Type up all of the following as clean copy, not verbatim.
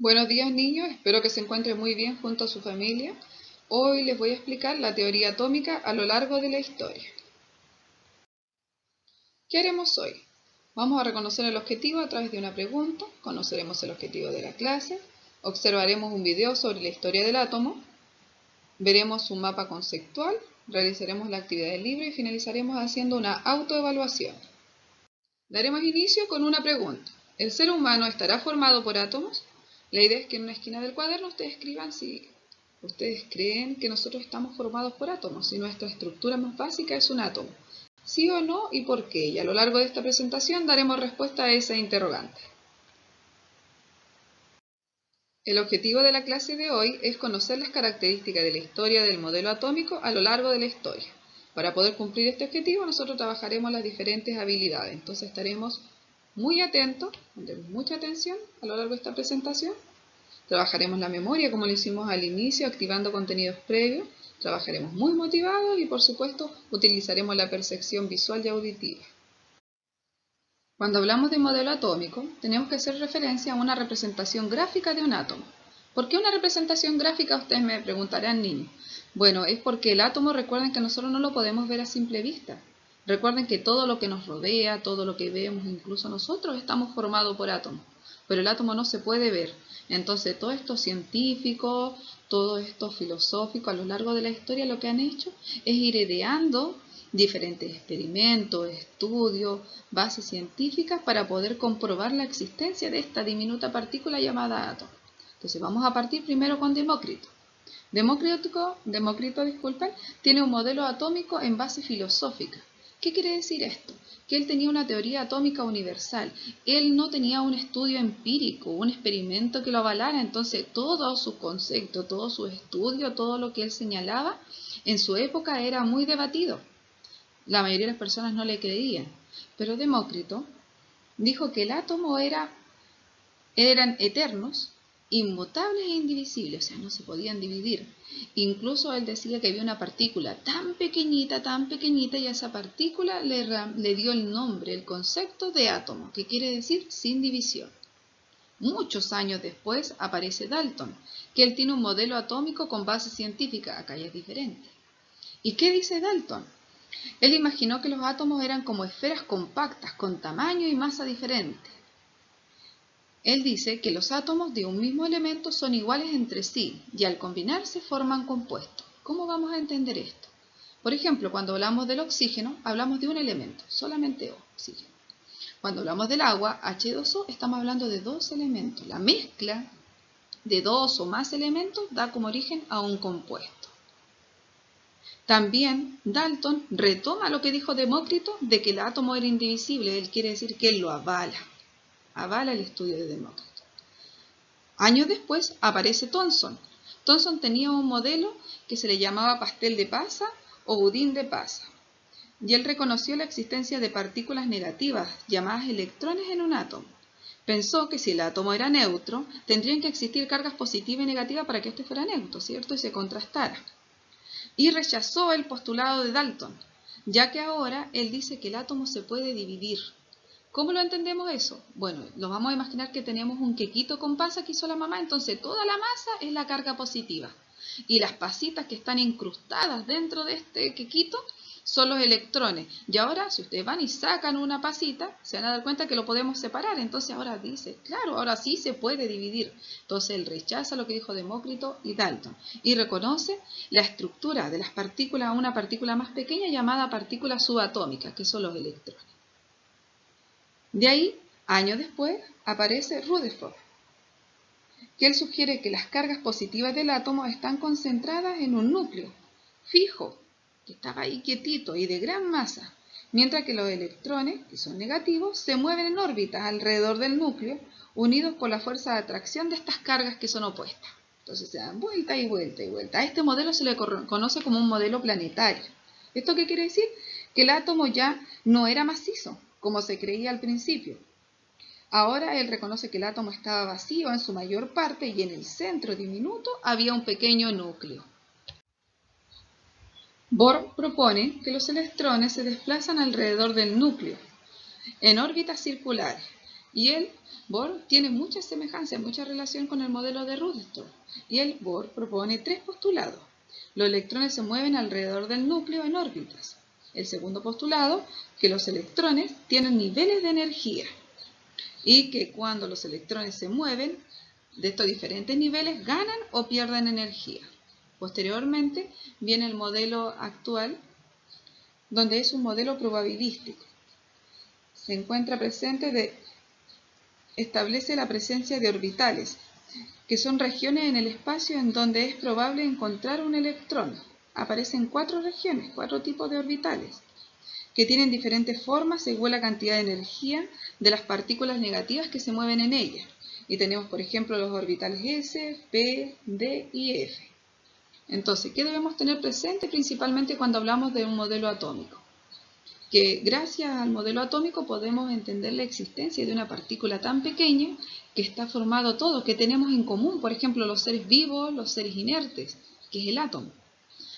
Buenos días niños, espero que se encuentren muy bien junto a su familia. Hoy les voy a explicar la teoría atómica a lo largo de la historia. ¿Qué haremos hoy? Vamos a reconocer el objetivo a través de una pregunta, conoceremos el objetivo de la clase, observaremos un video sobre la historia del átomo, veremos un mapa conceptual, realizaremos la actividad del libro y finalizaremos haciendo una autoevaluación. Daremos inicio con una pregunta. ¿El ser humano estará formado por átomos? La idea es que en una esquina del cuaderno ustedes escriban si ustedes creen que nosotros estamos formados por átomos, si nuestra estructura más básica es un átomo. ¿Sí o no y por qué? Y a lo largo de esta presentación daremos respuesta a esa interrogante. El objetivo de la clase de hoy es conocer las características de la historia del modelo atómico a lo largo de la historia. Para poder cumplir este objetivo nosotros trabajaremos las diferentes habilidades, entonces estaremos muy atentos, pondremos mucha atención a lo largo de esta presentación. Trabajaremos la memoria como lo hicimos al inicio, activando contenidos previos. Trabajaremos muy motivados y por supuesto utilizaremos la percepción visual y auditiva. Cuando hablamos de modelo atómico, tenemos que hacer referencia a una representación gráfica de un átomo. ¿Por qué una representación gráfica? Ustedes me preguntarán, niños. Bueno, es porque el átomo, recuerden que nosotros no lo podemos ver a simple vista. Recuerden que todo lo que nos rodea, todo lo que vemos, incluso nosotros, estamos formados por átomos. Pero el átomo no se puede ver. Entonces, todo esto científico, todo esto filosófico, a lo largo de la historia lo que han hecho es ir ideando diferentes experimentos, estudios, bases científicas para poder comprobar la existencia de esta diminuta partícula llamada átomo. Entonces vamos a partir primero con Demócrito. Demócrito, tiene un modelo atómico en base filosófica. ¿Qué quiere decir esto? Que él tenía una teoría atómica universal. Él no tenía un estudio empírico, un experimento que lo avalara. Entonces todo su concepto, todo su estudio, todo lo que él señalaba, en su época era muy debatido. La mayoría de las personas no le creían, pero Demócrito dijo que el átomo eran eternos, inmutables e indivisibles, o sea, no se podían dividir. Incluso él decía que había una partícula tan pequeñita, y a esa partícula le dio el nombre, el concepto de átomo, que quiere decir sin división. Muchos años después aparece Dalton, que él tiene un modelo atómico con base científica, acá ya es diferente. ¿Y qué dice Dalton? Él imaginó que los átomos eran como esferas compactas, con tamaño y masa diferentes. Él dice que los átomos de un mismo elemento son iguales entre sí y al combinarse forman compuestos. ¿Cómo vamos a entender esto? Por ejemplo, cuando hablamos del oxígeno, hablamos de un elemento, solamente oxígeno. Cuando hablamos del agua, H2O, estamos hablando de dos elementos. La mezcla de dos o más elementos da como origen a un compuesto. También Dalton retoma lo que dijo Demócrito de que el átomo era indivisible. Él quiere decir que él lo avala el estudio de Demócrito. Años después aparece Thomson. Thomson tenía un modelo que se le llamaba pastel de pasa o budín de pasa. Y él reconoció la existencia de partículas negativas, llamadas electrones en un átomo. Pensó que si el átomo era neutro, tendrían que existir cargas positivas y negativas para que este fuera neutro, ¿cierto? Y se contrastara. Y rechazó el postulado de Dalton, ya que ahora él dice que el átomo se puede dividir. ¿Cómo lo entendemos eso? Bueno, lo vamos a imaginar que tenemos un quequito con pasa que hizo la mamá, entonces toda la masa es la carga positiva. Y las pasitas que están incrustadas dentro de este quequito son los electrones. Y ahora, si ustedes van y sacan una pasita, se van a dar cuenta que lo podemos separar. Entonces ahora dice, claro, ahora sí se puede dividir. Entonces él rechaza lo que dijo Demócrito y Dalton y reconoce la estructura de las partículas a una partícula más pequeña llamada partícula subatómica, que son los electrones. De ahí, años después, aparece Rutherford, que él sugiere que las cargas positivas del átomo están concentradas en un núcleo fijo, que estaba ahí quietito y de gran masa, mientras que los electrones, que son negativos, se mueven en órbitas alrededor del núcleo, unidos por la fuerza de atracción de estas cargas que son opuestas. Entonces se dan vuelta y vuelta y vuelta. A este modelo se le conoce como un modelo planetario. ¿Esto qué quiere decir? Que el átomo ya no era macizo, como se creía al principio. Ahora él reconoce que el átomo estaba vacío en su mayor parte y en el centro diminuto había un pequeño núcleo. Bohr propone que los electrones se desplazan alrededor del núcleo, en órbitas circulares, Y el Bohr tiene mucha semejanza, mucha relación con el modelo de Rutherford. Y el Bohr propone 3 postulados. Los electrones se mueven alrededor del núcleo en órbitas. El segundo postulado, que los electrones tienen niveles de energía y que cuando los electrones se mueven de estos diferentes niveles ganan o pierden energía. Posteriormente viene el modelo actual, donde es un modelo probabilístico. Se encuentra presente establece la presencia de orbitales, que son regiones en el espacio en donde es probable encontrar un electrón. Aparecen 4 regiones, 4 tipos de orbitales, que tienen diferentes formas según la cantidad de energía de las partículas negativas que se mueven en ellas. Y tenemos, por ejemplo, los orbitales S, P, D y F. Entonces, ¿qué debemos tener presente principalmente cuando hablamos de un modelo atómico? Que gracias al modelo atómico podemos entender la existencia de una partícula tan pequeña que está formado todo, que tenemos en común, por ejemplo, los seres vivos, los seres inertes, que es el átomo.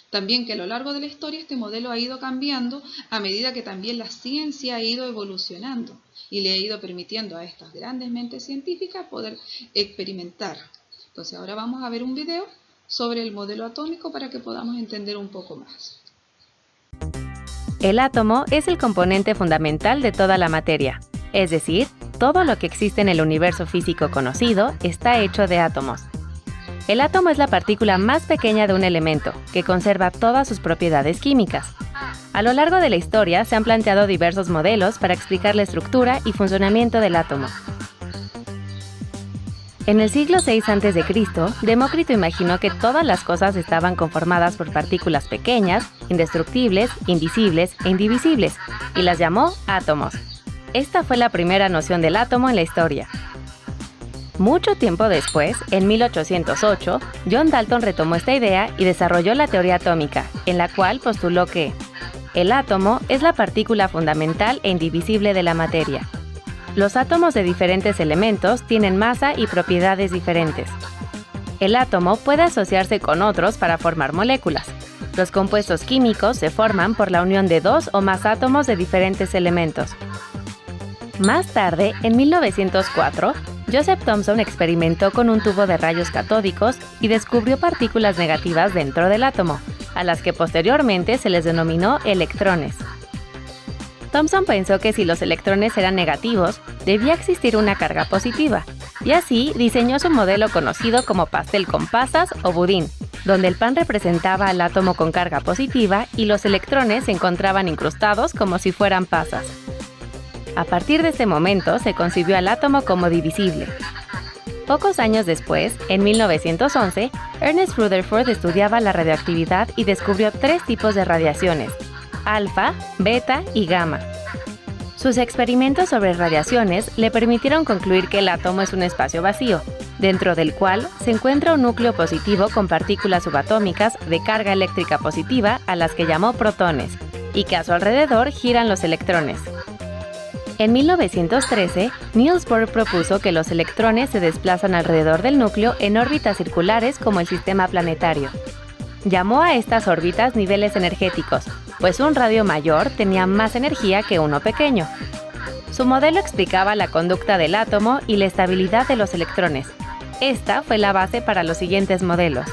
También que a lo largo de la historia este modelo ha ido cambiando a medida que también la ciencia ha ido evolucionando y le ha ido permitiendo a estas grandes mentes científicas poder experimentar. Entonces ahora vamos a ver un video sobre el modelo atómico para que podamos entender un poco más. El átomo es el componente fundamental de toda la materia, es decir, todo lo que existe en el universo físico conocido está hecho de átomos. El átomo es la partícula más pequeña de un elemento, que conserva todas sus propiedades químicas. A lo largo de la historia se han planteado diversos modelos para explicar la estructura y funcionamiento del átomo. En el siglo VI a.C., Demócrito imaginó que todas las cosas estaban conformadas por partículas pequeñas, indestructibles, invisibles e indivisibles, y las llamó átomos. Esta fue la primera noción del átomo en la historia. Mucho tiempo después, en 1808, John Dalton retomó esta idea y desarrolló la teoría atómica, en la cual postuló que el átomo es la partícula fundamental e indivisible de la materia. Los átomos de diferentes elementos tienen masa y propiedades diferentes. El átomo puede asociarse con otros para formar moléculas. Los compuestos químicos se forman por la unión de 2 o más átomos de diferentes elementos. Más tarde, en 1904, Joseph Thomson experimentó con un tubo de rayos catódicos y descubrió partículas negativas dentro del átomo, a las que posteriormente se les denominó electrones. Thomson pensó que si los electrones eran negativos, debía existir una carga positiva, y así diseñó su modelo conocido como pastel con pasas o budín, donde el pan representaba al átomo con carga positiva y los electrones se encontraban incrustados como si fueran pasas. A partir de este momento se concibió al átomo como divisible. Pocos años después, en 1911, Ernest Rutherford estudiaba la radioactividad y descubrió 3 tipos de radiaciones: alfa, beta y gamma. Sus experimentos sobre radiaciones le permitieron concluir que el átomo es un espacio vacío, dentro del cual se encuentra un núcleo positivo con partículas subatómicas de carga eléctrica positiva a las que llamó protones, y que a su alrededor giran los electrones. En 1913, Niels Bohr propuso que los electrones se desplazan alrededor del núcleo en órbitas circulares como el sistema planetario. Llamó a estas órbitas niveles energéticos, pues un radio mayor tenía más energía que uno pequeño. Su modelo explicaba la conducta del átomo y la estabilidad de los electrones. Esta fue la base para los siguientes modelos.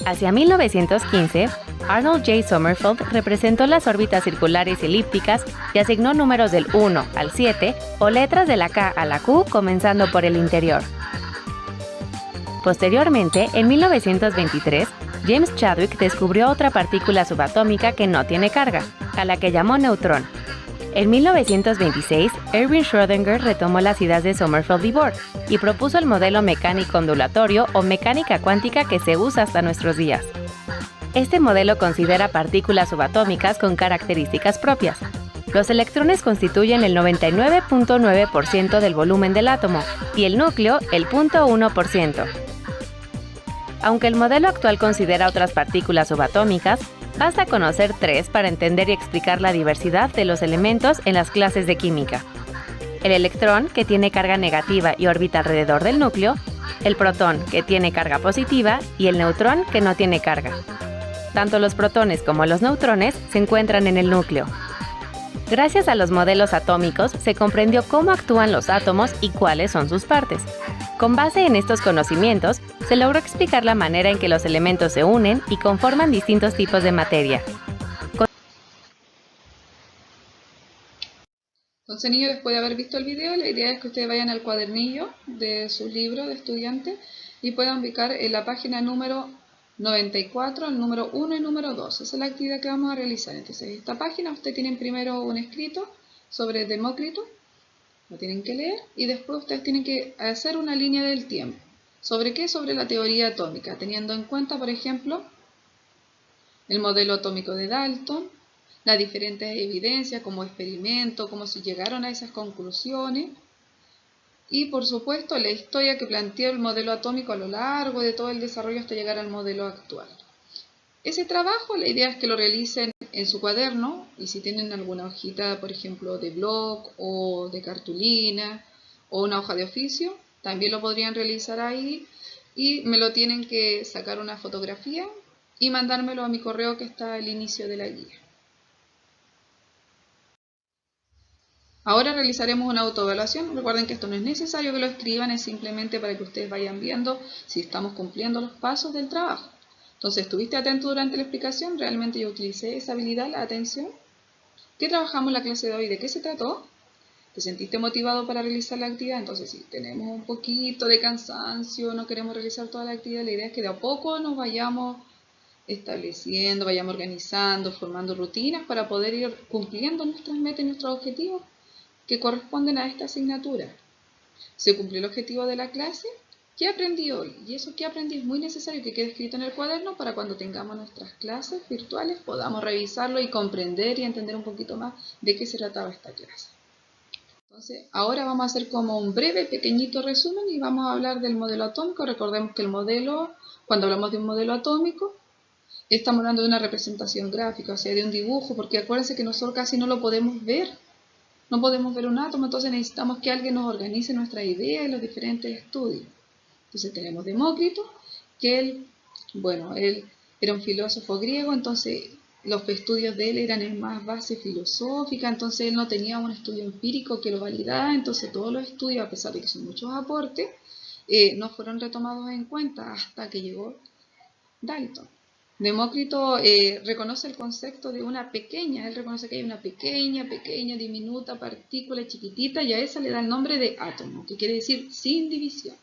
Hacia 1915, Arnold J. Sommerfeld representó las órbitas circulares y elípticas y asignó números del 1 al 7 o letras de la K a la Q comenzando por el interior. Posteriormente, en 1923, James Chadwick descubrió otra partícula subatómica que no tiene carga, a la que llamó neutrón. En 1926, Erwin Schrödinger retomó las ideas de Sommerfeld y Bohr y propuso el modelo mecánico ondulatorio o mecánica cuántica que se usa hasta nuestros días. Este modelo considera partículas subatómicas con características propias. Los electrones constituyen el 99.9% del volumen del átomo y el núcleo el 0.1%. Aunque el modelo actual considera otras partículas subatómicas, basta conocer 3 para entender y explicar la diversidad de los elementos en las clases de química. El electrón, que tiene carga negativa y orbita alrededor del núcleo, el protón, que tiene carga positiva, y el neutrón, que no tiene carga. Tanto los protones como los neutrones se encuentran en el núcleo. Gracias a los modelos atómicos se comprendió cómo actúan los átomos y cuáles son sus partes. Con base en estos conocimientos, se logró explicar la manera en que los elementos se unen y conforman distintos tipos de materia. Entonces, niños, después de haber visto el video, la idea es que ustedes vayan al cuadernillo de sus libros de estudiante y puedan ubicar en la página número 94, el número 1 y número 2. Esa es la actividad que vamos a realizar. Entonces, esta página ustedes tienen primero un escrito sobre Demócrito, lo tienen que leer, y después ustedes tienen que hacer una línea del tiempo. ¿Sobre qué? Sobre la teoría atómica, teniendo en cuenta, por ejemplo, el modelo atómico de Dalton, las diferentes evidencias como experimento, cómo se llegaron a esas conclusiones y por supuesto la historia que planteó el modelo atómico a lo largo de todo el desarrollo hasta llegar al modelo actual. Ese trabajo, la idea es que lo realicen en su cuaderno y si tienen alguna hojita, por ejemplo, de blog o de cartulina o una hoja de oficio, también lo podrían realizar ahí y me lo tienen que sacar una fotografía y mandármelo a mi correo que está al inicio de la guía. Ahora realizaremos una autoevaluación. Recuerden que esto no es necesario que lo escriban, es simplemente para que ustedes vayan viendo si estamos cumpliendo los pasos del trabajo. Entonces, ¿estuviste atento durante la explicación? ¿Realmente yo utilicé esa habilidad, la atención? ¿Qué trabajamos en la clase de hoy? ¿De qué se trató? ¿Te sentiste motivado para realizar la actividad? Entonces, si tenemos un poquito de cansancio, no queremos realizar toda la actividad, la idea es que de a poco nos vayamos estableciendo, vayamos organizando, formando rutinas para poder ir cumpliendo nuestras metas y nuestros objetivos que corresponden a esta asignatura. ¿Se cumplió el objetivo de la clase? ¿Qué aprendí hoy? Y eso que aprendí es muy necesario que quede escrito en el cuaderno para cuando tengamos nuestras clases virtuales podamos revisarlo y comprender y entender un poquito más de qué se trataba esta clase. Entonces, ahora vamos a hacer como un breve, pequeñito resumen y vamos a hablar del modelo atómico. Recordemos que el modelo, cuando hablamos de un modelo atómico, estamos hablando de una representación gráfica, o sea, de un dibujo, porque acuérdense que nosotros casi no lo podemos ver. No podemos ver un átomo, entonces necesitamos que alguien nos organice nuestra idea y los diferentes estudios. Entonces tenemos Demócrito, que él era un filósofo griego, entonces los estudios de él eran en más base filosófica, entonces él no tenía un estudio empírico que lo validara, entonces todos los estudios, a pesar de que son muchos aportes, no fueron retomados en cuenta hasta que llegó Dalton. Demócrito reconoce el concepto de una pequeña, él reconoce que hay una pequeña, diminuta partícula chiquitita y a esa le da el nombre de átomo, que quiere decir sin división.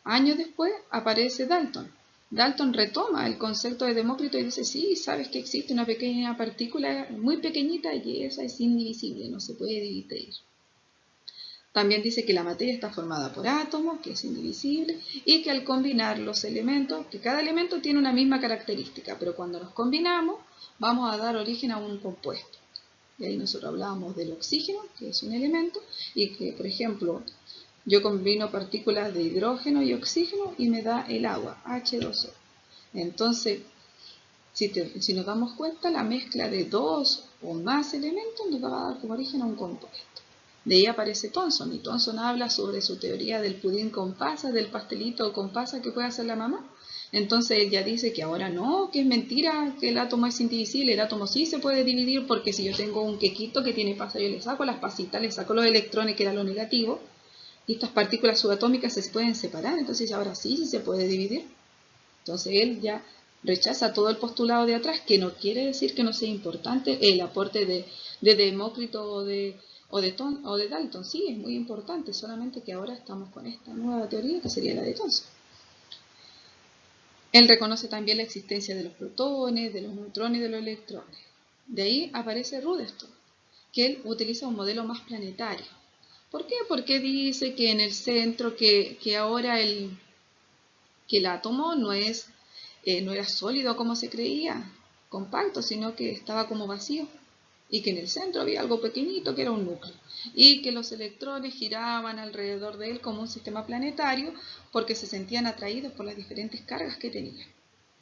Años después aparece Dalton. Dalton retoma el concepto de Demócrito y dice, sí, sabes que existe una pequeña partícula muy pequeñita y esa es indivisible, no se puede dividir. También dice que la materia está formada por átomos, que es indivisible, y que al combinar los elementos, que cada elemento tiene una misma característica, pero cuando los combinamos vamos a dar origen a un compuesto. Y ahí nosotros hablábamos del oxígeno, que es un elemento, y que, por ejemplo, yo combino partículas de hidrógeno y oxígeno y me da el agua, H2O. Entonces, si nos damos cuenta, la mezcla de dos o más elementos nos va a dar como origen a un compuesto. De ahí aparece Thomson, y Thomson habla sobre su teoría del pudín con pasas, del pastelito con pasas que puede hacer la mamá. Entonces él ya dice que ahora no, que es mentira, que el átomo es indivisible, el átomo sí se puede dividir porque si yo tengo un quequito que tiene pasas, yo le saco las pasitas, le saco los electrones, que era lo negativo, y estas partículas subatómicas se pueden separar, entonces ahora sí se puede dividir. Entonces él ya rechaza todo el postulado de atrás, que no quiere decir que no sea importante el aporte de Demócrito o de Dalton. Sí, es muy importante, solamente que ahora estamos con esta nueva teoría que sería la de Thomson. Él reconoce también la existencia de los protones, de los neutrones y de los electrones. De ahí aparece Rutherford, que él utiliza un modelo más planetario. ¿Por qué? Porque dice que en el centro, que ahora el átomo no era sólido como se creía, compacto, sino que estaba como vacío. Y que en el centro había algo pequeñito que era un núcleo, y que los electrones giraban alrededor de él como un sistema planetario porque se sentían atraídos por las diferentes cargas que tenía.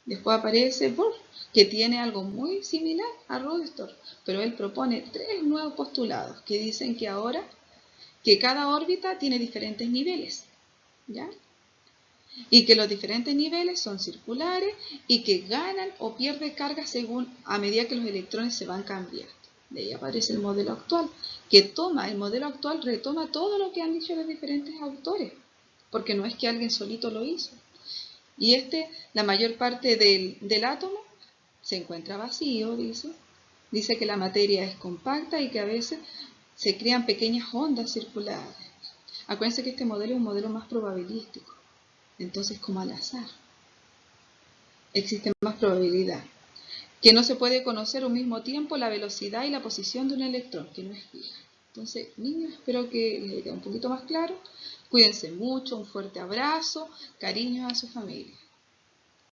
Después aparece Bohr, que tiene algo muy similar a Rutherford, pero él propone 3 nuevos postulados que dicen que ahora que cada órbita tiene diferentes niveles, ¿ya? Y que los diferentes niveles son circulares y que ganan o pierden carga según a medida que los electrones se van cambiando. De ahí aparece el modelo actual, que el modelo actual retoma todo lo que han dicho los diferentes autores, porque no es que alguien solito lo hizo. Y la mayor parte del átomo se encuentra vacío, dice que la materia es compacta y que a veces se crean pequeñas ondas circulares. Acuérdense que este modelo es un modelo más probabilístico, entonces como al azar. Existe más probabilidad. Que no se puede conocer al mismo tiempo la velocidad y la posición de un electrón, que no es fija. Entonces, niños, espero que les quede un poquito más claro. Cuídense mucho, un fuerte abrazo, cariño a su familia.